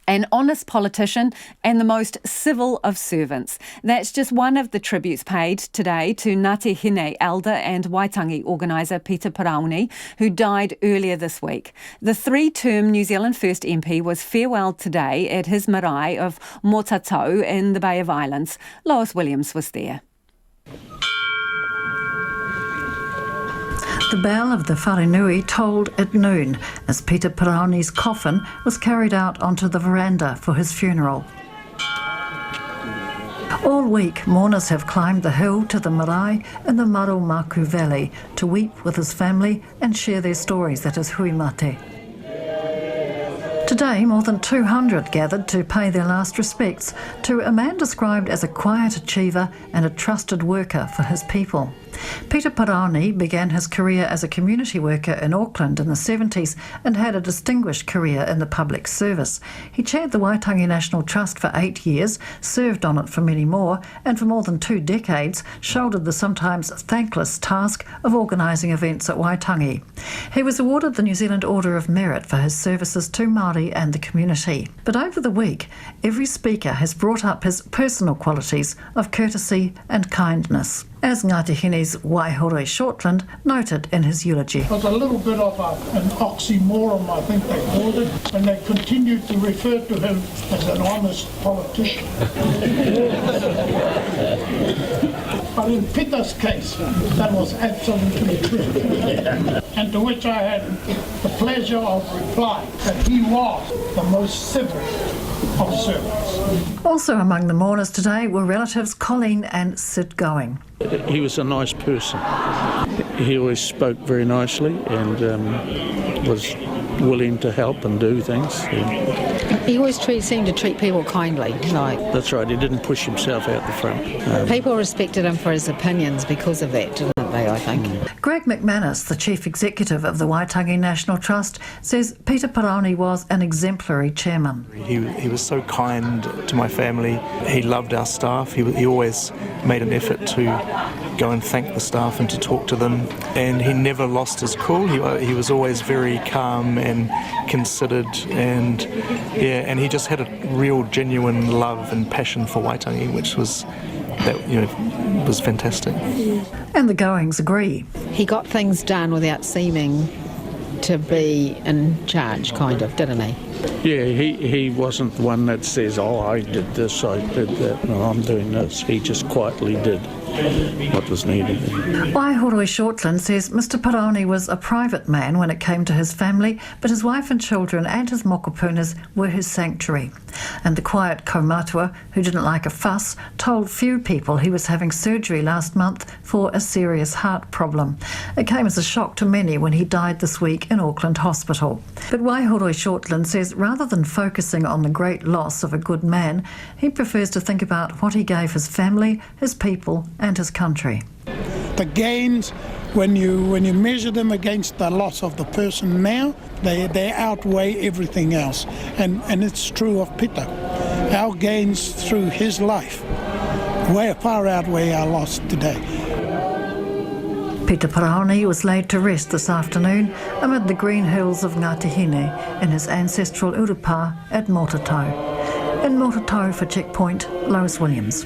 an honest politician and the most civil of servants. That's just one of the tributes paid today to Ngāti Hine elder and Waitangi organiser Pita Paraone, who died earlier this week. The 3-term New Zealand First MP was farewelled today at his marae of Mōtatau in the Bay of Islands. Lois Williams was there. The bell of the wharenui tolled at noon as Pita Paraone's coffin was carried out onto the veranda for his funeral. All week, mourners have climbed the hill to the marae in the Marumaku Valley to weep with his family and share their stories at his huimate. Today, more than 200 gathered to pay their last respects to a man described as a quiet achiever and a trusted worker for his people. Pita Paraone began his career as a community worker in Auckland in the 70s and had a distinguished career in the public service. He chaired the Waitangi National Trust for 8 years, served on it for many more, and for more than 2 decades shouldered the sometimes thankless task of organising events at Waitangi. He was awarded the New Zealand Order of Merit for his services to Māori and the community. But over the week, every speaker has brought up his personal qualities of courtesy and kindness, as Ngāti Hine's Waihoroi Shortland noted in his eulogy. It was a little bit of an oxymoron, I think they called it, when they continued to refer to him as an honest politician. But in Pita's case, that was absolutely true. And to which I had the pleasure of replying that he was the most civil of servants. Also among the mourners today were relatives Colleen and Sid Going. He was a nice person. He always spoke very nicely and was willing to help and do things. He always seemed to treat people kindly. That's right, he didn't push himself out the front. People respected him for his opinions because of that, didn't they, I think? Greg McManus, the Chief Executive of the Waitangi National Trust, says Pita Paraone was an exemplary chairman. He was so kind to my family. He loved our staff. He always made an effort to go and thank the staff and to talk to them. And he never lost his cool. He was always very calm and considered, and he just had a real genuine love and passion for Waitangi, which was was fantastic. And the Goings agree. He got things done without seeming to be in charge, kind of, didn't he? Yeah, he wasn't the one that says, oh, I did this, I did that, no, I'm doing this. He just quietly did what was needed. Waihoroi Shortland says Mr Paraone was a private man when it came to his family, but his wife and children and his mokopunas were his sanctuary. And the quiet kaumatua, who didn't like a fuss, told few people he was having surgery last month for a serious heart problem. It came as a shock to many when he died this week in Auckland Hospital. But Waihoroi Shortland says rather than focusing on the great loss of a good man, he prefers to think about what he gave his family, his people and his country. The gains, when you measure them against the loss of the person now, they outweigh everything else. And it's true of Pita. Our gains through his life way far outweigh our loss today. Pita Paraone was laid to rest this afternoon amid the green hills of Ngāti Hine in his ancestral urupa at Mōtatau. In Mōtatau for Checkpoint, Lois Williams.